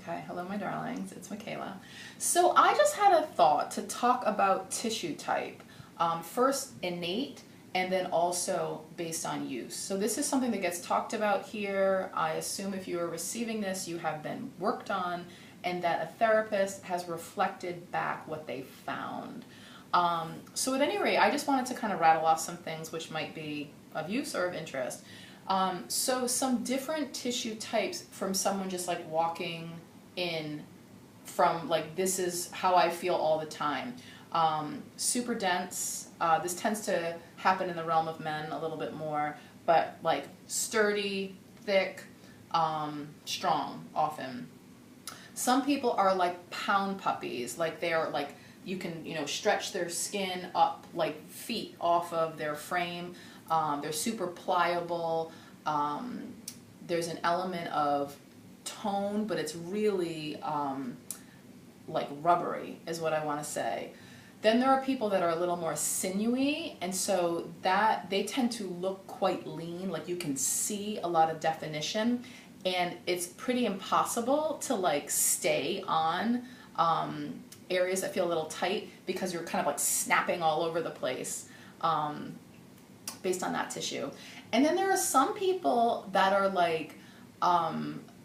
Okay, hello my darlings, it's Michaela. So I just had a thought to talk about tissue type. First innate and then also based on use. So this is something that gets talked about here. I assume if you are receiving this, you have been worked on and that a therapist has reflected back what they found. So at any rate, I just wanted to kind of rattle off some things which might be of use or of interest. So some different tissue types from someone just like walking in from like this is how I feel all the time. Super dense, this tends to happen in the realm of men a little bit more, but like sturdy, thick, strong often. Some people are like pound puppies, like they are like you can stretch their skin up like feet off of their frame. They're super pliable. There's an element of tone, but it's really like rubbery is what I want to say. Then there are people that are a little more sinewy, and so that they tend to look quite lean, like you can see a lot of definition, and it's pretty impossible to like stay on areas that feel a little tight because you're kind of like snapping all over the place based on that tissue. And then there are some people that are like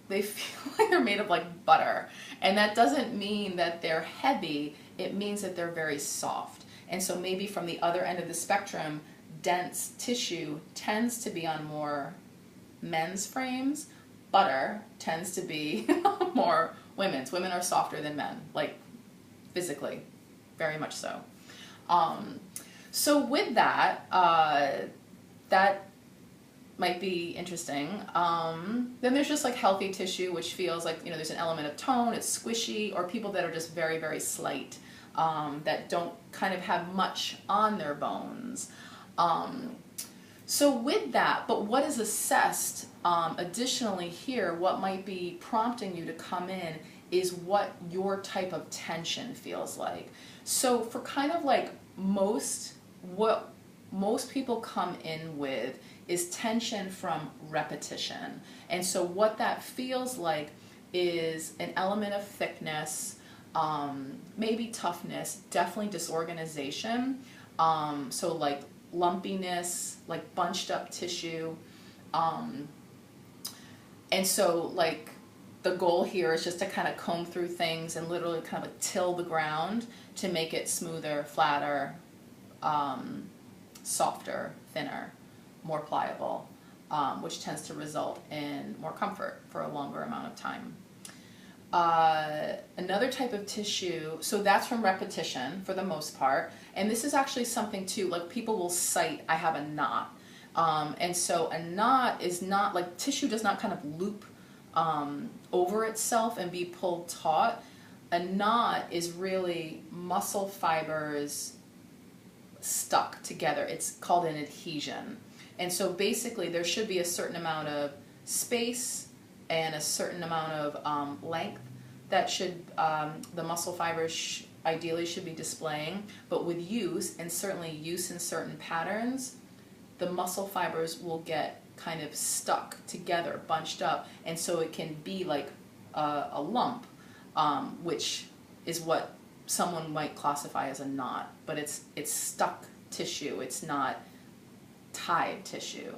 they feel like they're made of like butter, and that doesn't mean that they're heavy, it means that they're very soft. And so maybe from the other end of the spectrum, dense tissue tends to be on more men's frames. Butter tends to be more women's. Women are softer than men, like physically, very much so. So with that, that might be interesting. Then there's just like healthy tissue, which feels like, there's an element of tone, it's squishy, or people that are just very, very slight, that don't kind of have much on their bones. So with that, but what is assessed additionally here, what might be prompting you to come in is what your type of tension feels like. So for kind of like what most people come in with is tension from repetition. And so what that feels like is an element of thickness, maybe toughness, definitely disorganization. So like lumpiness, like bunched up tissue. And so like the goal here is just to kind of comb through things and literally kind of like till the ground to make it smoother, flatter, softer, thinner, more pliable, which tends to result in more comfort for a longer amount of time. Another type of tissue, so that's from repetition for the most part, and this is actually something too, like people will cite, I have a knot. And so a knot is not, like tissue does not kind of loop over itself and be pulled taut. A knot is really muscle fibers stuck together. It's called an adhesion. And so basically there should be a certain amount of space and a certain amount of length that should the muscle fibers ideally should be displaying. But with use, and certainly use in certain patterns, the muscle fibers will get kind of stuck together, bunched up, and so it can be like a lump, which is what someone might classify as a knot, but it's stuck tissue, it's not tied tissue.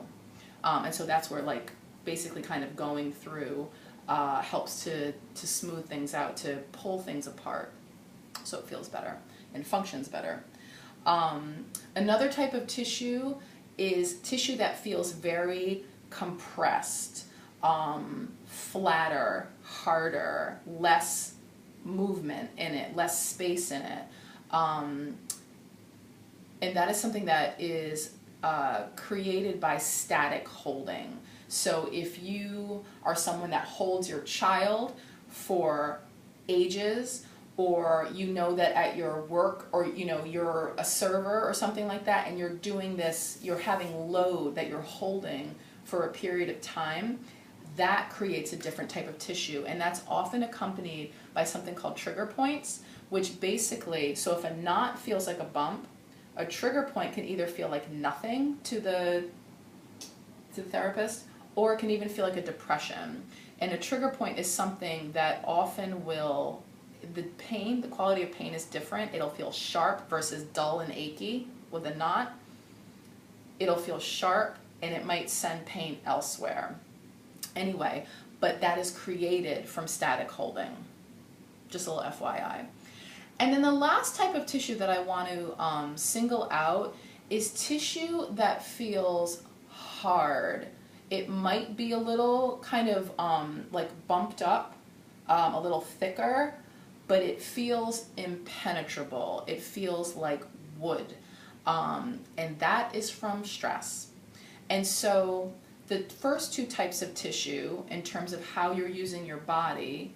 And so that's where like basically kind of going through helps to smooth things out, to pull things apart so it feels better and functions better. Another type of tissue is tissue that feels very compressed, flatter, harder, less movement in it, less space in it. And that is something that is created by static holding. So if you are someone that holds your child for ages, or you know that at your work, or you're a server or something like that, and you're doing this, you're having load that you're holding for a period of time, that creates a different type of tissue, and that's often accompanied by something called trigger points, which basically, so if a knot feels like a bump, a trigger point can either feel like nothing to the therapist, or it can even feel like a depression. And a trigger point is something that often will, the quality of pain is different. It'll feel sharp versus dull and achy with a knot. It'll feel sharp and it might send pain elsewhere. Anyway, but that is created from static holding. Just a little FYI. And then the last type of tissue that I want to single out is tissue that feels hard. It might be a little kind of like bumped up, a little thicker, but it feels impenetrable. It feels like wood. And that is from stress. And so the first two types of tissue, in terms of how you're using your body,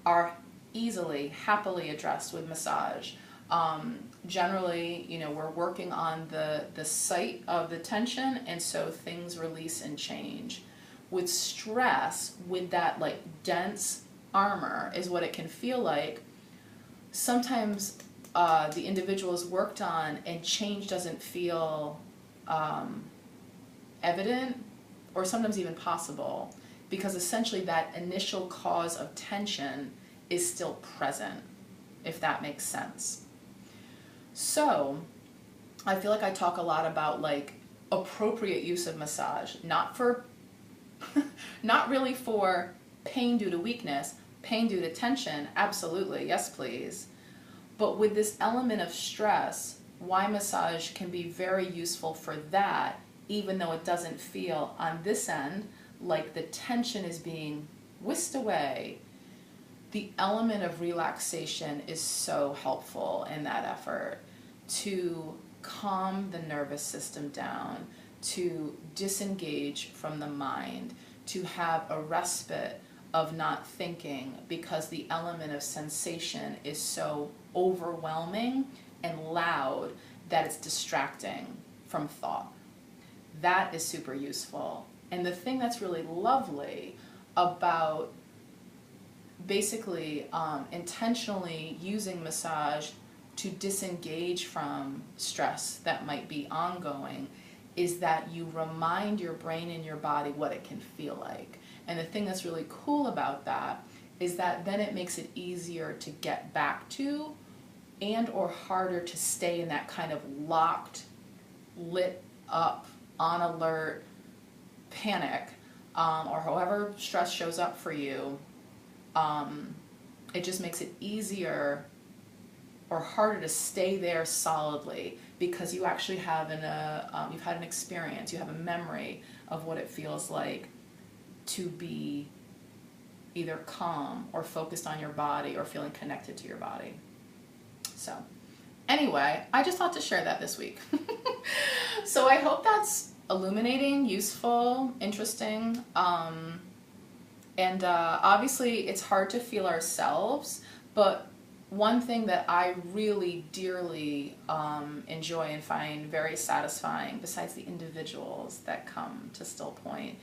are easily, happily addressed with massage. Generally, you know, we're working on the site of the tension, and so things release and change. With stress, with that like dense armor is what it can feel like. Sometimes the individual is worked on and change doesn't feel evident or sometimes even possible, because essentially that initial cause of tension is still present, if that makes sense. So I feel like I talk a lot about like appropriate use of massage, not really for pain due to weakness, pain due to tension, absolutely, yes please. But with this element of stress, why massage can be very useful for that, even though it doesn't feel on this end like the tension is being whisked away. The element of relaxation is so helpful in that effort to calm the nervous system down, to disengage from the mind, to have a respite of not thinking, because the element of sensation is so overwhelming and loud that it's distracting from thought. That is super useful. And the thing that's really lovely about basically intentionally using massage to disengage from stress that might be ongoing is that you remind your brain and your body what it can feel like. And the thing that's really cool about that is that then it makes it easier to get back to and or harder to stay in that kind of locked, lit up, on alert panic, or however stress shows up for you. It just makes it easier or harder to stay there solidly, because you actually have you've had an experience, you have a memory of what it feels like to be either calm or focused on your body or feeling connected to your body. So anyway, I just thought to share that this week. So I hope that's illuminating, useful, interesting. And obviously it's hard to feel ourselves, but one thing that I really dearly enjoy and find very satisfying, besides the individuals that come to Still Point,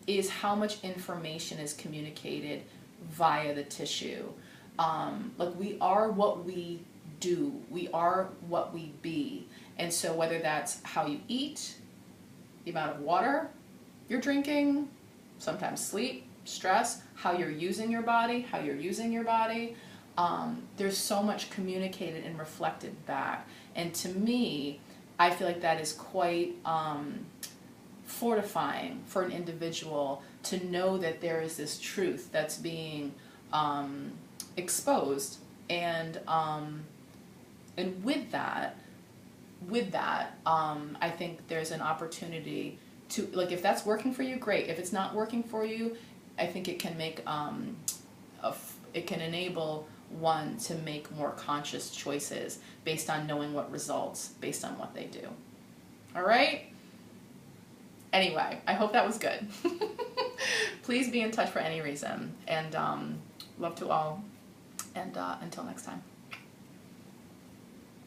is how much information is communicated via the tissue. Like, we are what we do, we are what we be. And so whether that's how you eat, the amount of water you're drinking, sometimes sleep, stress, how you're using your body, there's so much communicated and reflected back. And to me, I feel like that is quite fortifying for an individual to know that there is this truth that's being exposed, and with that, I think there's an opportunity to, like, if that's working for you, great. If it's not working for you, I think it can make it can enable one to make more conscious choices based on knowing what results, based on what they do. All right? Anyway, I hope that was good. Please be in touch for any reason, and love to all, and until next time.